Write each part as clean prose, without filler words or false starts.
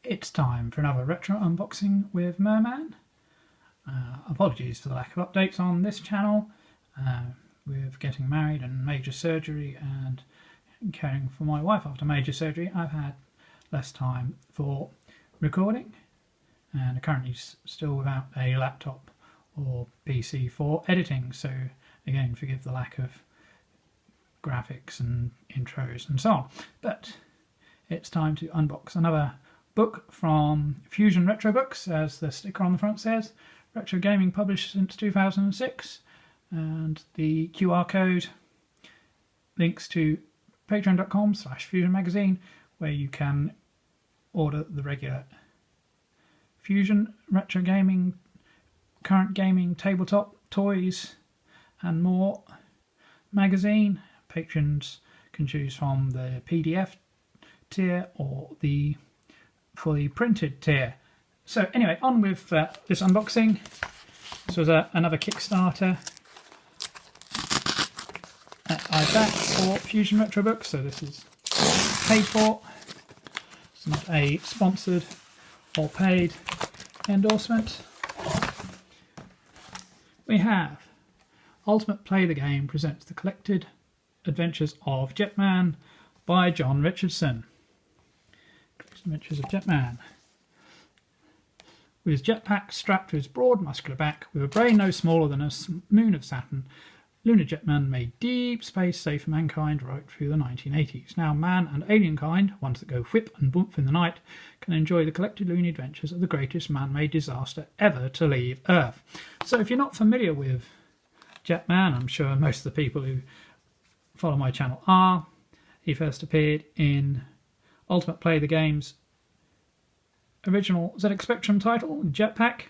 It's time for another retro unboxing with Merman. Apologies for the lack of updates on this channel. With getting married and major surgery and caring for my wife after major surgery, I've had less time for recording and currently still without a laptop or PC for editing, so again forgive the lack of graphics and intros and so on. But it's time to unbox another book from Fusion Retro Books, as the sticker on the front says. Retro gaming published since 2006, and the QR code links to patreon.com/Fusion Magazine, where you can order the regular Fusion Retro Gaming, Current Gaming, Tabletop, Toys and more magazine. Patrons can choose from the PDF tier or the fully printed tier. So anyway, on with this unboxing. This was another Kickstarter that I backed for Fusion Retro Books, so this is paid for. It's not a sponsored or paid endorsement. We have Ultimate Play the Game presents The Collected Adventures of Jetman by John Richardson. Collected Adventures of Jetman. With his jetpack strapped to his broad muscular back, with a brain no smaller than a moon of Saturn, Lunar Jetman made deep space safe for mankind right through the 1980s. Now man and alien kind, ones that go whip and bump in the night, can enjoy the collected lunar adventures of the greatest man-made disaster ever to leave Earth. So if you're not familiar with Jetman, I'm sure most of the people who follow my channel are. He first appeared in Ultimate Play the Game's original ZX Spectrum title, Jetpack,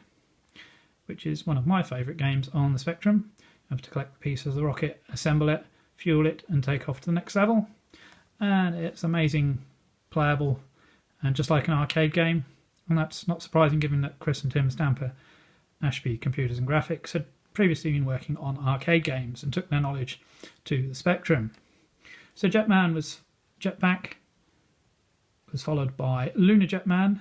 which is one of my favourite games on the Spectrum. You have to collect the pieces of the rocket, assemble it, fuel it and take off to the next level. And it's amazing, playable, and just like an arcade game. And that's not surprising given that Chris and Tim Stamper, Ashby Computers and Graphics, had previously been working on arcade games and took their knowledge to the Spectrum. So Jetpack was followed by Lunar Jetman,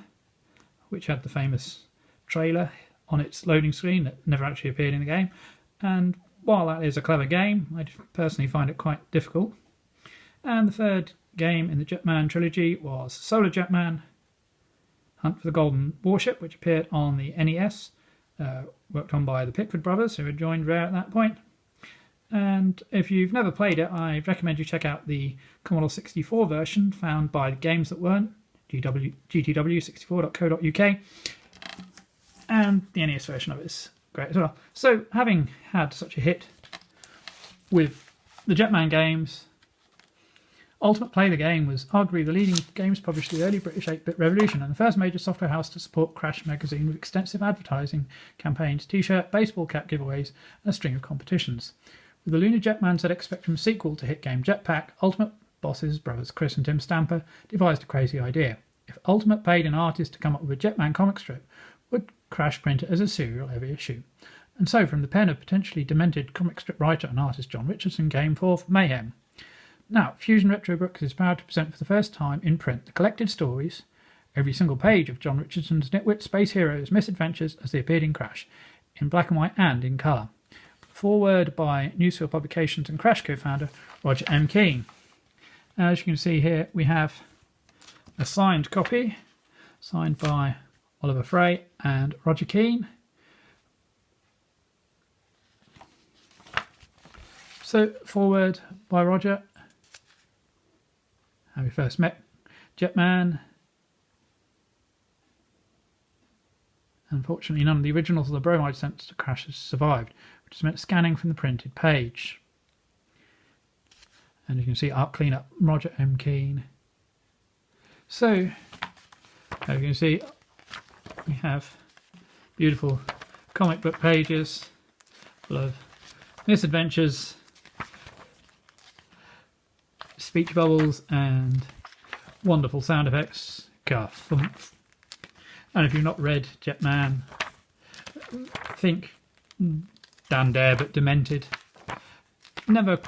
which had the famous trailer on its loading screen that never actually appeared in the game. And while that is a clever game, I personally find it quite difficult. And the third game in the Jetman trilogy was Solar Jetman, Hunt for the Golden Warship, which appeared on the NES, worked on by the Pickford brothers, who had joined Rare at that point. And if you've never played it, I recommend you check out the Commodore 64 version found by Games That Weren't, gtw64.co.uk, and the NES version of it is great as well. So having had such a hit with the Jetman games, Ultimate Play the Game was arguably the leading games published in the early British 8-bit revolution and the first major software house to support Crash magazine with extensive advertising campaigns, t-shirt, baseball cap giveaways and a string of competitions. With the Lunar Jetman ZX Spectrum sequel to hit game Jetpack, Ultimate bosses, brothers Chris and Tim Stamper, devised a crazy idea. If Ultimate paid an artist to come up with a Jetman comic strip, would Crash print it as a serial every issue? And so from the pen of potentially demented comic strip writer and artist John Richardson came forth mayhem. Now, Fusion Retro Books is proud to present for the first time in print the collected stories, every single page of John Richardson's nitwit space heroes' misadventures as they appeared in Crash, in black and white and in colour. Foreword by Newsfield Publications and Crash co-founder Roger M. Kean. As you can see here, we have a signed copy, signed by Oliver Frey and Roger Kean. So, foreword by Roger, how we first met Jetman. Unfortunately, none of the originals of the bromide sent to Crash has survived, which has meant scanning from the printed page. And you can see art cleanup, Roger M. Kean. So, as you can see, we have beautiful comic book pages full of misadventures, speech bubbles, and wonderful sound effects. Ka-thump. And if you've not read Jetman, think Dan Dare but demented. Never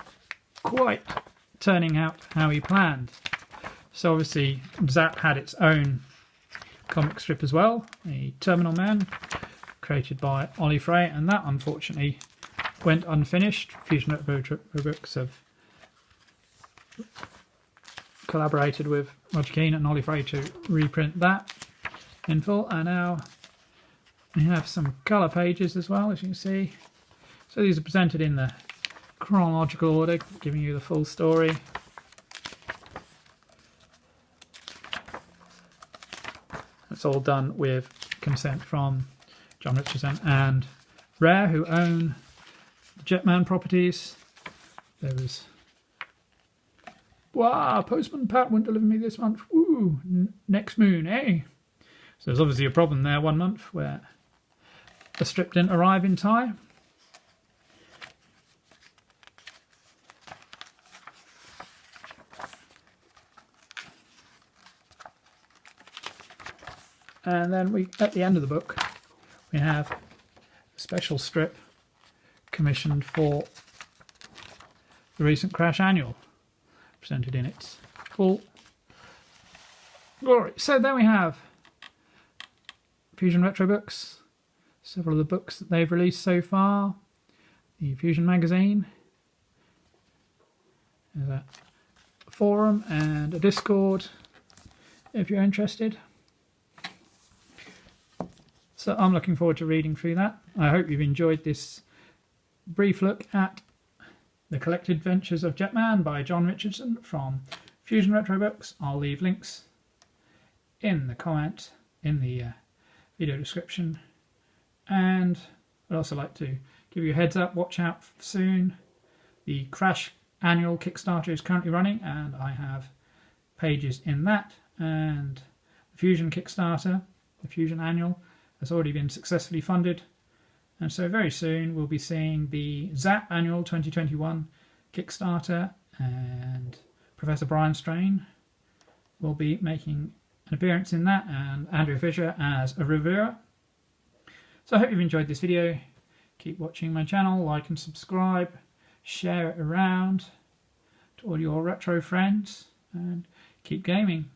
quite turning out how he planned. So obviously ZZAP had its own comic strip as well, a Terminal Man, created by Frey, and that unfortunately went unfinished. Fusion Retro Books have collaborated with Roger Kean and Frey to reprint that in full, and now we have some colour pages as well, as you can see. So these are presented in the chronological order, giving you the full story. It's all done with consent from John Richardson and Rare, who own the Jetman properties. There was, wow, Postman Pat won't deliver me this month. Woo, next moon, eh? So there's obviously a problem there one month where the strip didn't arrive in time. And then at the end of the book, we have a special strip commissioned for the recent Crash Annual, presented in its full glory. So there we have Fusion Retro Books, several of the books that they've released so far, the Fusion magazine, there's a forum and a Discord if you're interested. So I'm looking forward to reading through that. I hope you've enjoyed this brief look at The Collected Adventures of Jetman by John Richardson from Fusion Retro Books. I'll leave links in the comment, in the video description. And I'd also like to give you a heads up, watch out soon. The Crash Annual Kickstarter is currently running, and I have pages in that. And the Fusion Kickstarter, the Fusion Annual, has already been successfully funded, and so very soon we'll be seeing the ZZAP Annual 2021 Kickstarter, and Professor Brian Strain will be making an appearance in that, and Andrew Fisher as a reviewer. So I hope you've enjoyed this video. Keep watching my channel, like and subscribe, share it around to all your retro friends, and keep gaming.